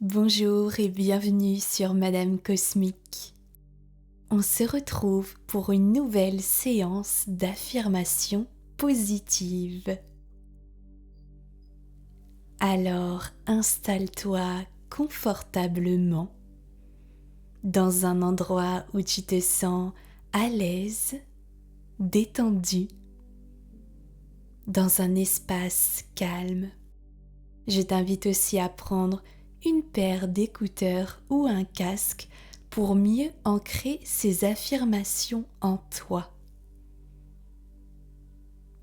Bonjour et bienvenue sur Madame Cosmique. On se retrouve pour une nouvelle séance d'affirmations positives. Alors installe-toi confortablement dans un endroit où tu te sens à l'aise, détendu, dans un espace calme. Je t'invite aussi à prendre une paire d'écouteurs ou un casque pour mieux ancrer ces affirmations en toi.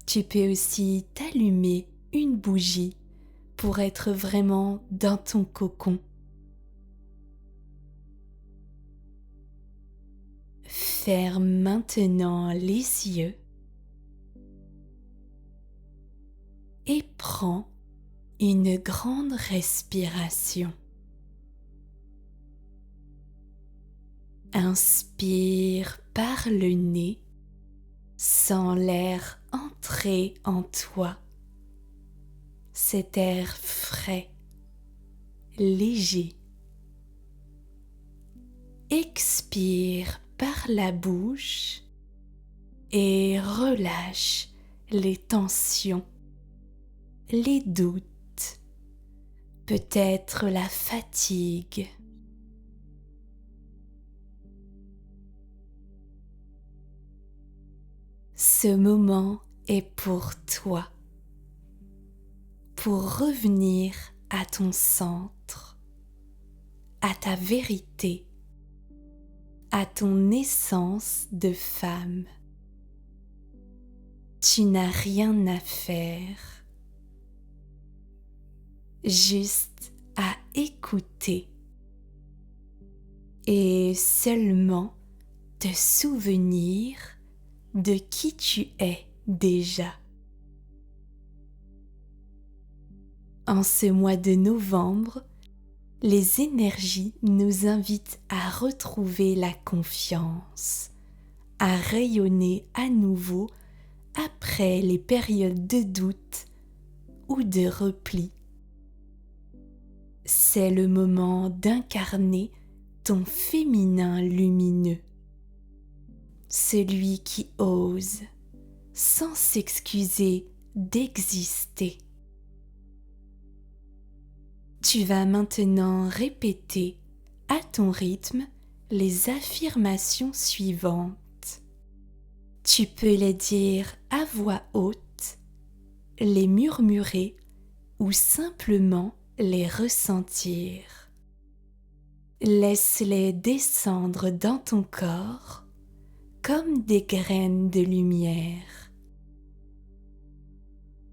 Tu peux aussi t'allumer une bougie pour être vraiment dans ton cocon. Ferme maintenant les yeux et prends une grande respiration. Inspire par le nez, sens l'air entrer en toi. Cet air frais, léger. Expire par la bouche et relâche les tensions, les doutes, peut-être la fatigue. Ce moment est pour toi, pour revenir à ton centre, à ta vérité, à ton essence de femme. Tu n'as rien à faire, juste à écouter et seulement te souvenir de qui tu es déjà. En ce mois de novembre, les énergies nous invitent à retrouver la confiance, à rayonner à nouveau après les périodes de doute ou de repli. C'est le moment d'incarner ton féminin lumineux, celui qui ose, sans s'excuser, d'exister. Tu vas maintenant répéter à ton rythme les affirmations suivantes. Tu peux les dire à voix haute, les murmurer ou simplement les ressentir. Laisse-les descendre dans ton corps comme des graines de lumière.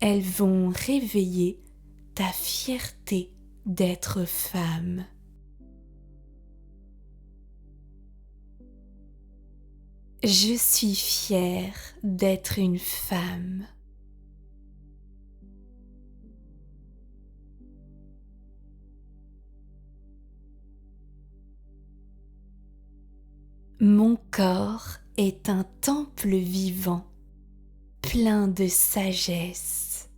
Elles vont réveiller ta fierté d'être femme. Je suis fière d'être une femme. Mon corps est un temple vivant, plein de sagesse.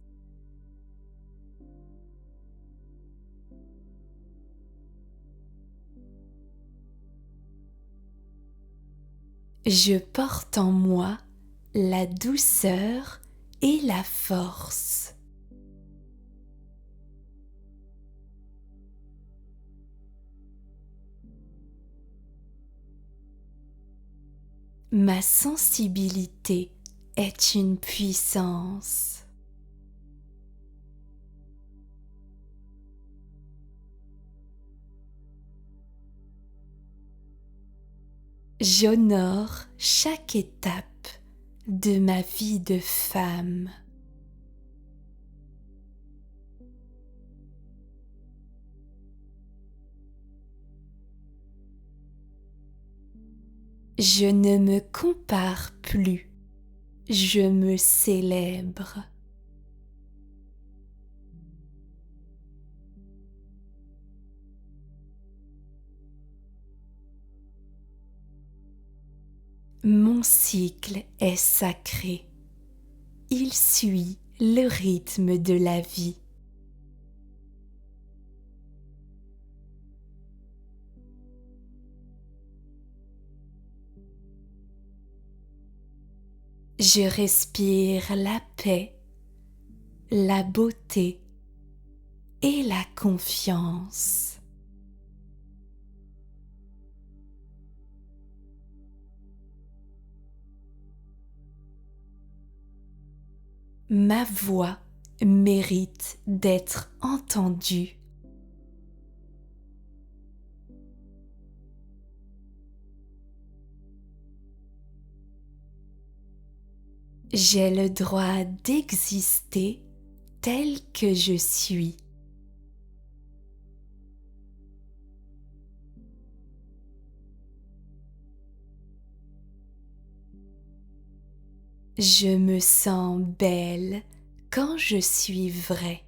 Je porte en moi la douceur et la force. Ma sensibilité est une puissance. J'honore chaque étape de ma vie de femme. Je ne me compare plus, je me célèbre. Mon cycle est sacré, il suit le rythme de la vie. Je respire la paix, la beauté et la confiance. Ma voix mérite d'être entendue. J'ai le droit d'exister tel que je suis. Je me sens belle quand je suis vraie.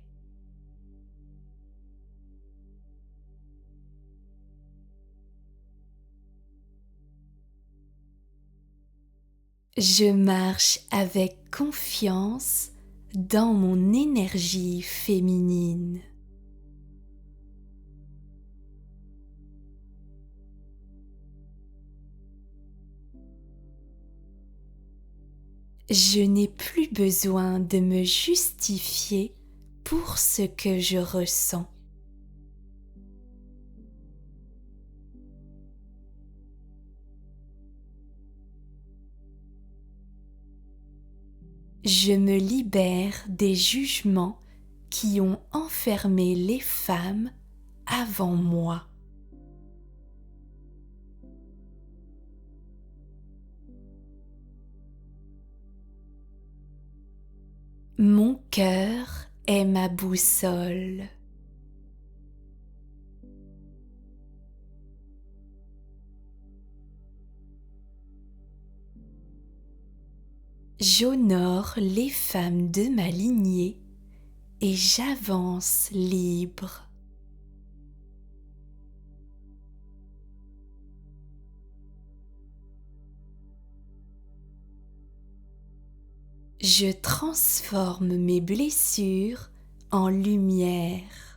Je marche avec confiance dans mon énergie féminine. Je n'ai plus besoin de me justifier pour ce que je ressens. Je me libère des jugements qui ont enfermé les femmes avant moi. Mon cœur est ma boussole. J'honore les femmes de ma lignée et j'avance libre. Je transforme mes blessures en lumière.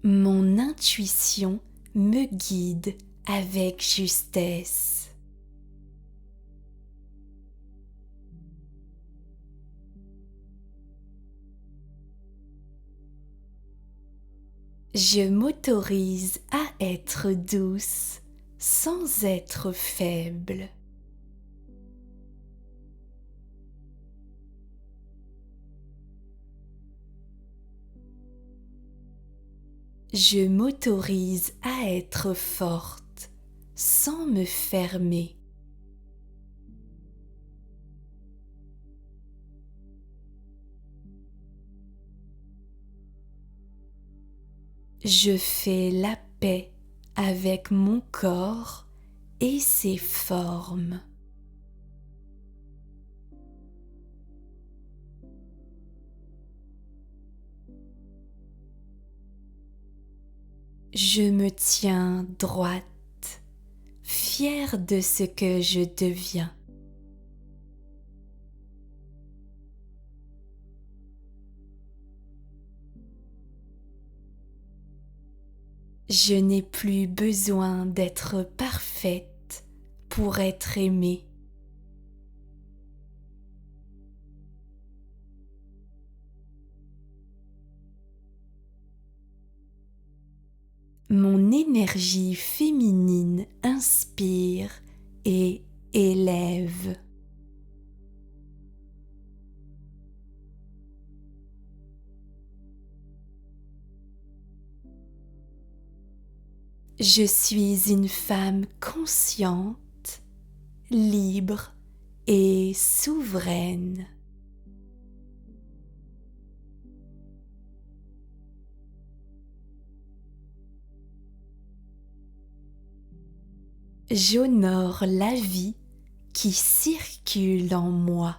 Mon intuition me guide avec justesse. Je m'autorise à être douce sans être faible. Je m'autorise à être forte sans me fermer. Je fais la paix avec mon corps et ses formes. Je me tiens droite, fière de ce que je deviens. Je n'ai plus besoin d'être parfaite pour être aimée. Mon énergie féminine inspire et élève. Je suis une femme consciente, libre et souveraine. J'honore la vie qui circule en moi.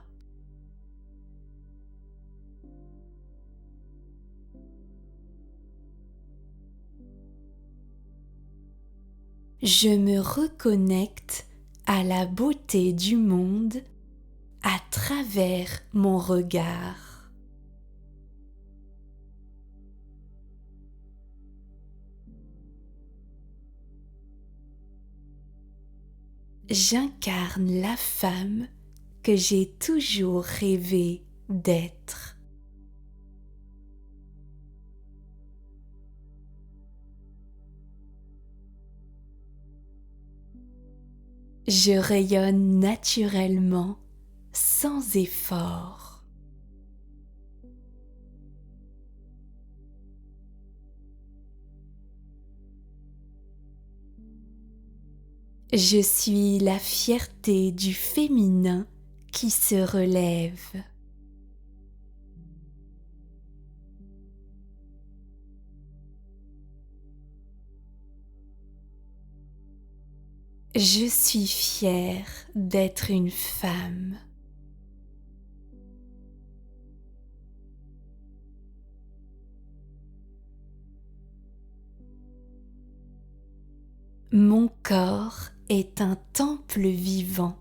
Je me reconnecte à la beauté du monde à travers mon regard. j'incarne la femme que j'ai toujours rêvé d'être. Je rayonne naturellement, sans effort. Je suis la fierté du féminin qui se relève. Je suis fière d'être une femme. Mon corps est un temple vivant,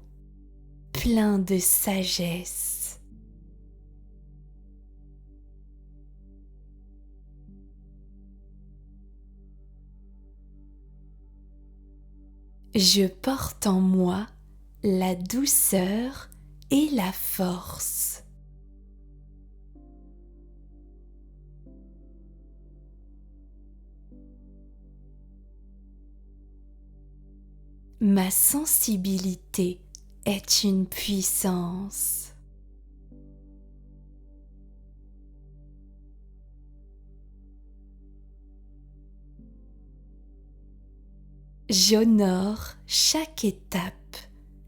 plein de sagesse. Je porte en moi la douceur et la force. Ma sensibilité est une puissance. J'honore chaque étape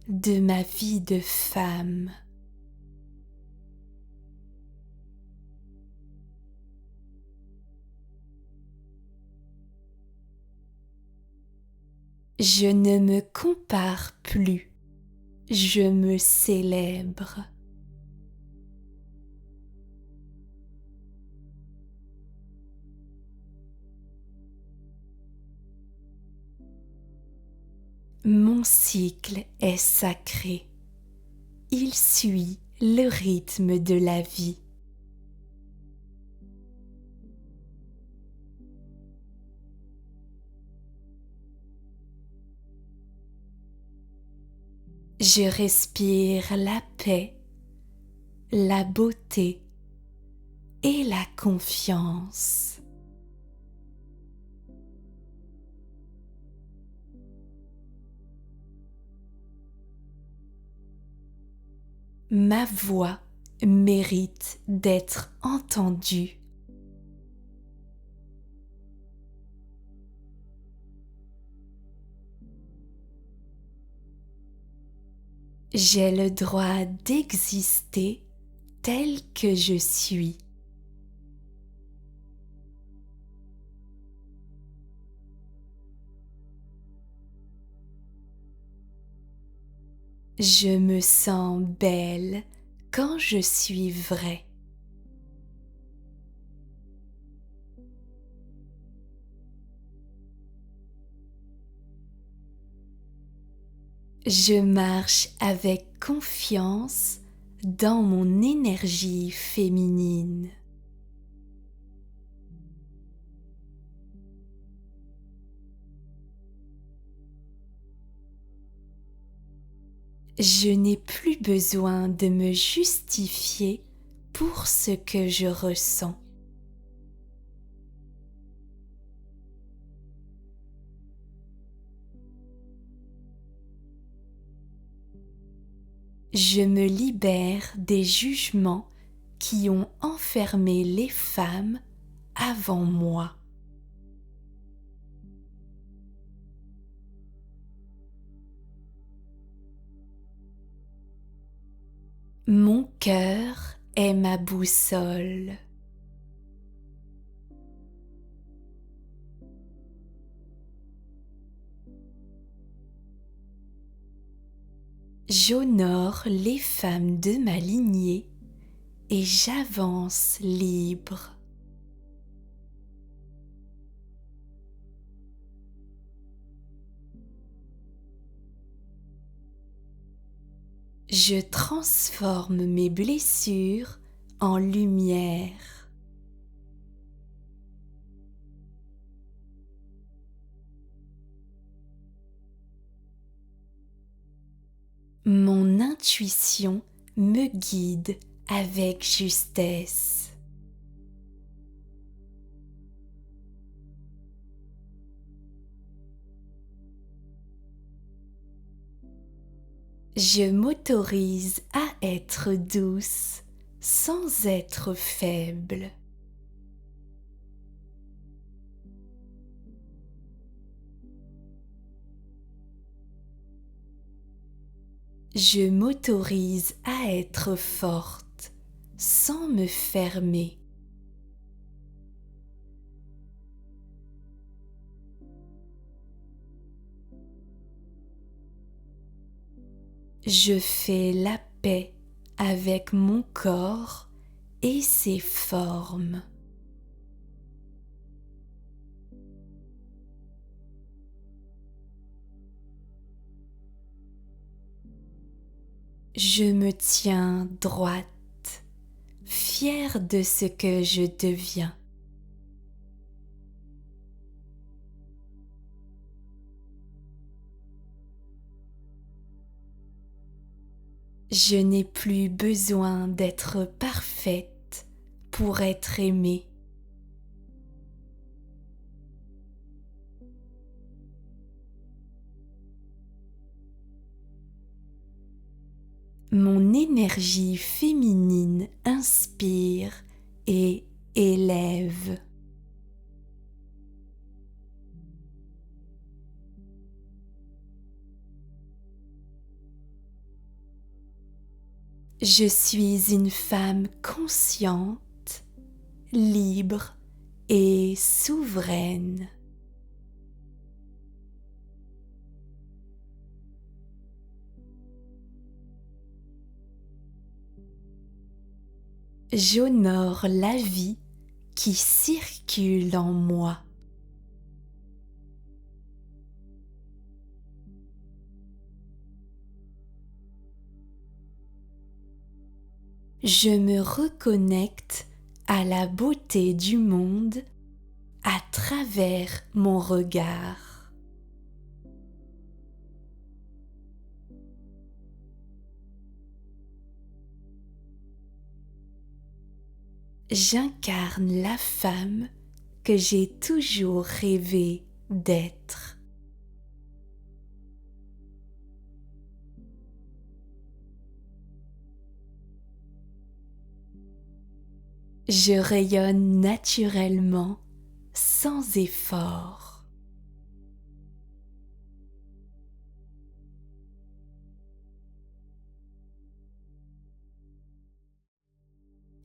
de ma vie de femme. Je ne me compare plus, je me célèbre. Mon cycle est sacré. Il suit le rythme de la vie. Je respire la paix, la beauté et la confiance. Ma voix mérite d'être entendue. J'ai le droit d'exister tel que je suis. Je me sens belle quand je suis vraie. Je marche avec confiance dans mon énergie féminine. Je n'ai plus besoin de me justifier pour ce que je ressens. Je me libère des jugements qui ont enfermé les femmes avant moi. Mon cœur est ma boussole. J'honore les femmes de ma lignée et j'avance libre. Je transforme mes blessures en lumière. Mon intuition me guide avec justesse. Je m'autorise à être douce sans être faible. Je m'autorise à être forte sans me fermer. Je fais la paix avec mon corps et ses formes. Je me tiens droite, fière de ce que je deviens. Je n'ai plus besoin d'être parfaite pour être aimée. Mon énergie féminine inspire et élève. Je suis une femme consciente, libre et souveraine. J'honore la vie qui circule en moi. Je me reconnecte à la beauté du monde à travers mon regard. J'incarne la femme que j'ai toujours rêvé d'être. Je rayonne naturellement, sans effort.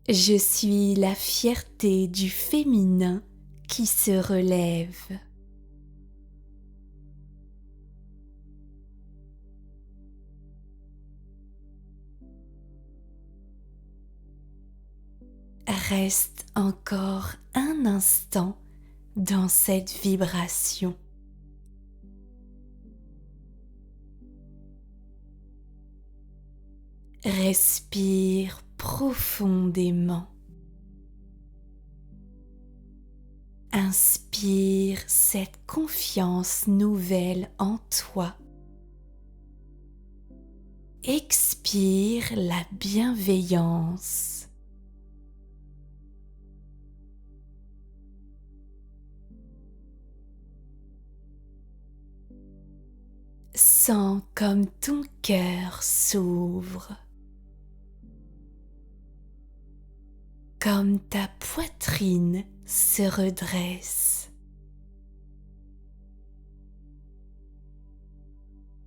Je suis la fierté du féminin qui se relève. Reste encore un instant dans cette vibration. Respire profondément. Inspire cette confiance nouvelle en toi. Expire la bienveillance. Sens comme ton cœur s'ouvre, comme ta poitrine se redresse,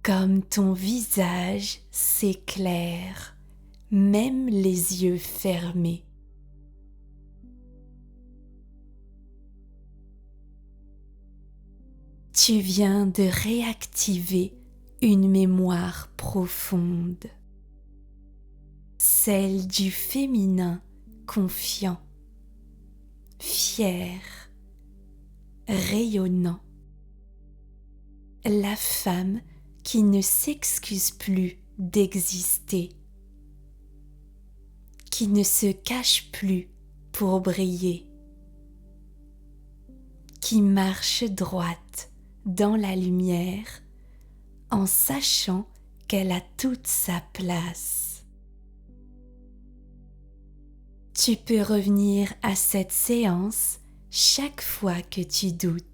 comme ton visage s'éclaire, même les yeux fermés. Tu viens de réactiver une mémoire profonde, celle du féminin confiant, fier, rayonnant, la femme qui ne s'excuse plus d'exister, qui ne se cache plus pour briller, qui marche droite dans la lumière en sachant qu'elle a toute sa place. Tu peux revenir à cette séance chaque fois que tu doutes.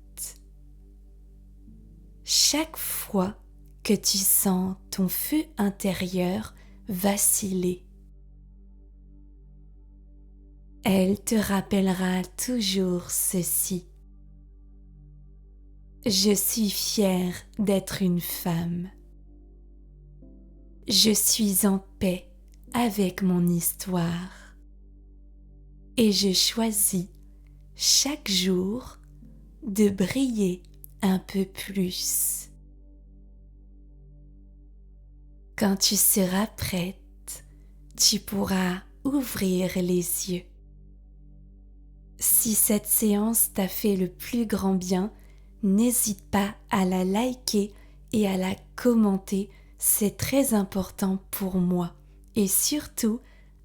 Chaque fois que tu sens ton feu intérieur vaciller. Elle te rappellera toujours ceci. Je suis fière d'être une femme. Je suis en paix avec mon histoire. Et je choisis chaque jour de briller un peu plus. Quand tu seras prête, tu pourras ouvrir les yeux. Si cette séance t'a fait le plus grand bien, n'hésite pas à la liker et à la commenter, c'est très important pour moi. Et surtout,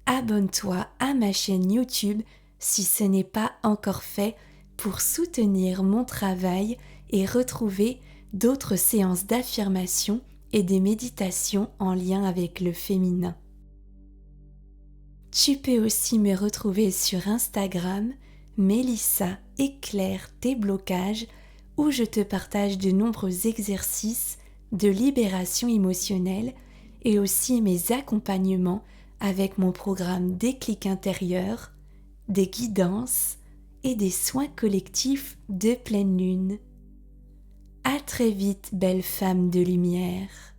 abonne-toi à ma chaîne YouTube si ce n'est pas encore fait pour soutenir mon travail et retrouver d'autres séances d'affirmation et des méditations en lien avec le féminin. Tu peux aussi me retrouver sur Instagram, Mélissa éclaire tes blocages, où je te partage de nombreux exercices de libération émotionnelle et aussi mes accompagnements avec mon programme Déclic intérieur, des guidances et des soins collectifs de pleine lune. À très vite, belle femme de lumière.